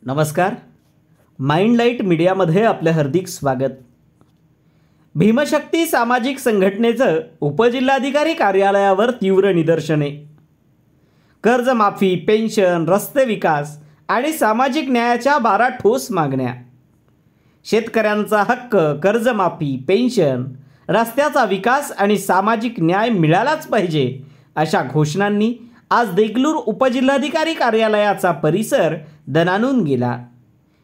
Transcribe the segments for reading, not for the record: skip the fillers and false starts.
नमस्कार. माइंडलाइट मीडियामध्ये आपले हार्दिक स्वागत. भीमशक्ती सामाजिक संघटनेचं उपजिल्हाधिकारी कार्यालयावर तीव्र निदर्शने. कर्जमाफी, पेन्शन, रस्ते विकास आणि सामाजिक न्यायाच्या 12 ठोस मागण्या. शेतकऱ्यांचा हक्क, कर्जमाफी, पेन्शन, रस्त्याचा विकास आणि सामाजिक न्याय मिळालाच पाहिजे अशा घोषणांनी आज देगलूर उपजिल्हाधिकारी कार्यालयाचा परिसर दणाणून गेला.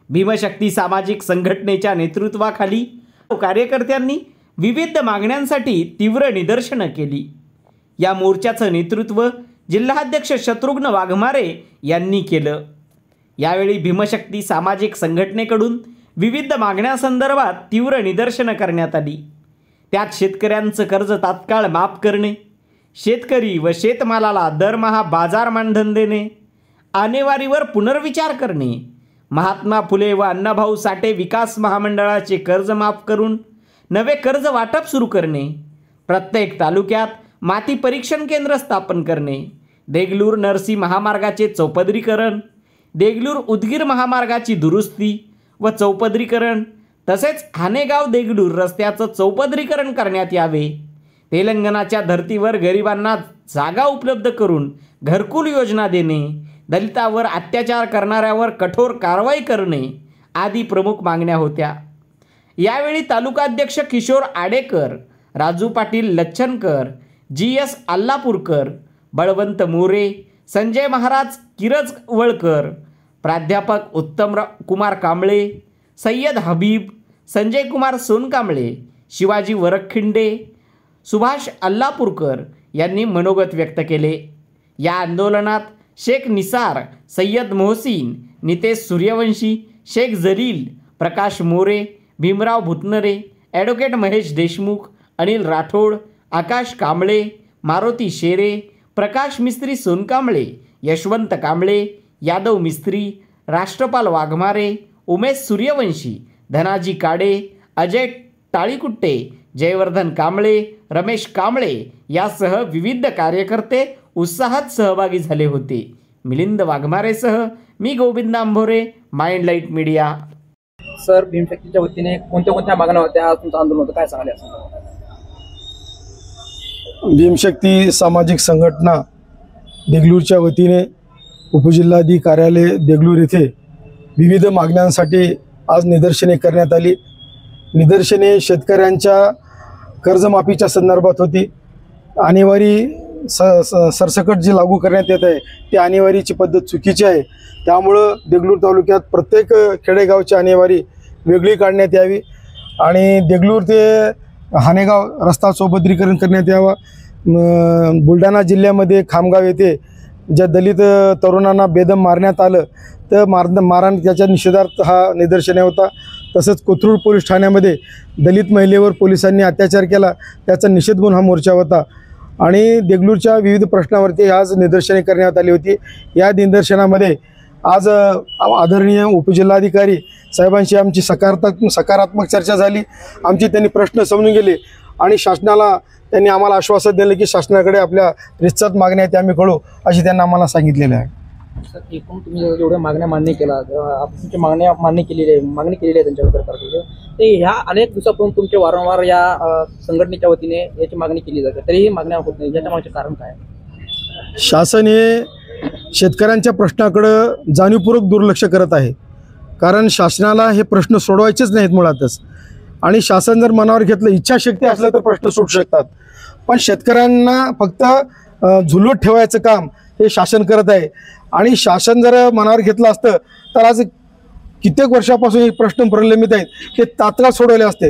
भीमशक्ती सामाजिक संघटनेच्या नेतृत्वाखाली कार्यकर्त्यांनी विविध मागण्यांसाठी तीव्र निदर्शनं केली. या मोर्चाचं नेतृत्व जिल्हाध्यक्ष शत्रुघ्न वाघमारे यांनी केलं. यावेळी भीमशक्ती सामाजिक संघटनेकडून विविध मागण्यासंदर्भात तीव्र निदर्शनं करण्यात आली. त्यात शेतकऱ्यांचं कर्ज तात्काळ माफ करणे, शेतकरी व शेतमालाला दरमहा बाजार मानधन देणे, आणेवारीवर पुनर्विचार करणे, महात्मा फुले व अण्णाभाऊ साठे विकास महामंडळाचे कर्ज माफ करून नवे कर्ज वाटप सुरू करणे, प्रत्येक तालुक्यात माती परीक्षण केंद्र स्थापन करणे, देगलूर नरसी महामार्गाचे चौपदरीकरण, देगलूर उदगीर महामार्गाची दुरुस्ती व चौपदरीकरण तसेच हानेगाव देगलूर रस्त्याचं चौपदरीकरण करण्यात यावे, तेलंगणाच्या धर्तीवर गरिबांना जागा उपलब्ध करून घरकुल योजना देणे, दलितावर अत्याचार करणाऱ्यावर कठोर कारवाई करणे आदी प्रमुख मागण्या होत्या. यावेळी तालुकाध्यक्ष किशोर आडेकर, राजू पाटील लच्छनकर, GS अल्लापूरकर, बळवंत मोरे, संजय महाराज किरजवळकर, प्राध्यापक उत्तम कुमार कांबळे, सय्यद हबीब, संजय कुमार सोनकांबळे, शिवाजी वरखिंडे, सुभाष अल्लापूरकर यांनी मनोगत व्यक्त केले. या आंदोलनात शेख निसार, सय्यद मोहसिन, नितेश सूर्यवंशी, शेख जलील, प्रकाश मोरे, भीमराव भुतनरे, ॲडव्होकेट महेश देशमुख, अनिल राठोड, आकाश कांबळे, मारुती शेरे, प्रकाश मिस्त्री सोनकांबळे, यशवंत कांबळे, यादव मिस्त्री, राष्ट्रपाल वाघमारे, उमेश सूर्यवंशी, धनाजी काडे, अजय टाळीकुट्टे, जयवर्धन कांबळे, रमेश कांबळे यासह विविध कार्यकर्ते उत्साहात सहभागी झाले होते. मिलिंद वाघमारेसह मी गोविंद आंभोरे, माइंडलाइट मीडिया. सर, भीमशक्तीच्या वतीने कोणत्या मागण्या होत्या? आज तुमचं आंदोलन होतं, काय सांगाल? भीमशक्ती सामाजिक संघटना देगलूरच्या वतीने उपजिल्हाधिकारी कार्यालय देगलूर येथे विविध मागण्यांसाठी आज निदर्शने करण्यात आली. निदर्शने शेतकऱ्यांच्या कर्जमाफीच्या संदर्भात होती. आणेवारी सरसकट जी लागू करण्यात येत आहे ती आणेवारीची पद्धत चुकीची आहे. त्यामुळं देगलूर तालुक्यात प्रत्येक खेडेगावची आणेवारी वेगळी काढण्यात यावी आणि देगलूर ते हानेगाव रस्ता चौपदरीकरण करण्यात यावा. बुलढाणा जिल्ह्यामध्ये खामगाव येथे ज्या दलित तरुणांना बेदम मारण्यात आलं तर मारहाण त्याच्या निषेधार्थ हा निदर्शने होता. तसंच कोथरूड पोलीस ठाण्यामध्ये दलित महिलेवर पोलिसांनी अत्याचार केला त्याचा निषेध म्हणून हा मोर्चा होता आणि देगलूरच्या विविध प्रश्नावरती आज निदर्शने करण्यात आली होती. या निदर्शनामध्ये आज आदरणीय उपजिल्हाधिकारी साहेबांशी आमची सकारात्मक चर्चा झाली. आमची त्यांनी प्रश्न समजून गेले आणि शासनाला त्यांनी आम्हाला आश्वासन दिलं की शासनाकडे आपल्या रितसर मागण्या त्या आम्ही कळू अशी त्यांना आम्हाला सांगितलेलं आहे. सर, एकूण तुम्ही जेवढ्या मागण्या मान्य केला, तुमच्या मागण्या मान्य केलेली आहे त्यांच्याकडे सरकारकडे, ते ह्या अनेक दिवसापासून तुमच्या वारंवार या संघटनेच्या वतीने याची मागणी केली जाते तरीही मागण्या होत नाही. याच्या मागचे कारण काय? शासन हे शेतकऱ्यांच्या प्रश्नाकडे जाणीवपूर्वक दुर्लक्ष करत आहे. कारण शासनाला हे प्रश्न सोडवायचेच नाहीत मुळातच आणि शासन जर मनावर घेतलं, इच्छाशक्ती असलं तर प्रश्न सुटू शकतात. पण शेतकऱ्यांना फक्त झुलवत ठेवायचं काम हे शासन करत आहे आणि शासन जर मनावर घेतलं असतं तर आज कित्येक वर्षापासून हे प्रश्न प्रलंबित आहेत ते तात्काळ सोडवले असते.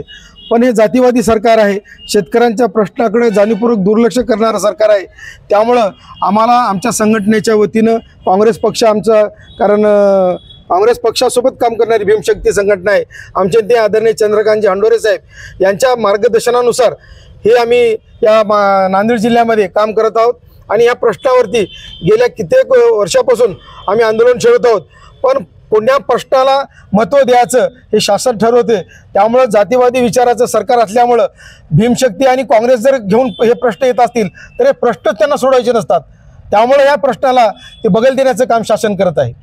पण हे जातीवादी सरकार आहे, शेतकऱ्यांच्या प्रश्नाकडे जाणीवपूर्वक दुर्लक्ष करणारं सरकार आहे. त्यामुळं आम्हाला आमच्या संघटनेच्या वतीनं काँग्रेस पक्ष आमचा, कारण काँग्रेस पक्षासोबत काम करणारी भीमशक्ती संघटना आहे, आमचे ते आदरणीय चंद्रकांतजी हंडोरे साहेब यांच्या मार्गदर्शनानुसार हे आम्ही या नांदेड जिल्ह्यामध्ये काम करत आहोत आणि या प्रश्नावरती गेल्या कित्येक वर्षापासून आम्ही आंदोलन छेडत आहोत. पण कोणत्या प्रश्नाला महत्त्व द्यायचं हे शासन ठरवते. त्यामुळं जातीवादी विचाराचं सरकार असल्यामुळं भीमशक्ती आणि काँग्रेस जर घेऊन हे प्रश्न येत असतील तर हे प्रश्न त्यांना सोडवायचे नसतात. त्यामुळे या प्रश्नाला ते बगल देण्याचं काम शासन करत आहे.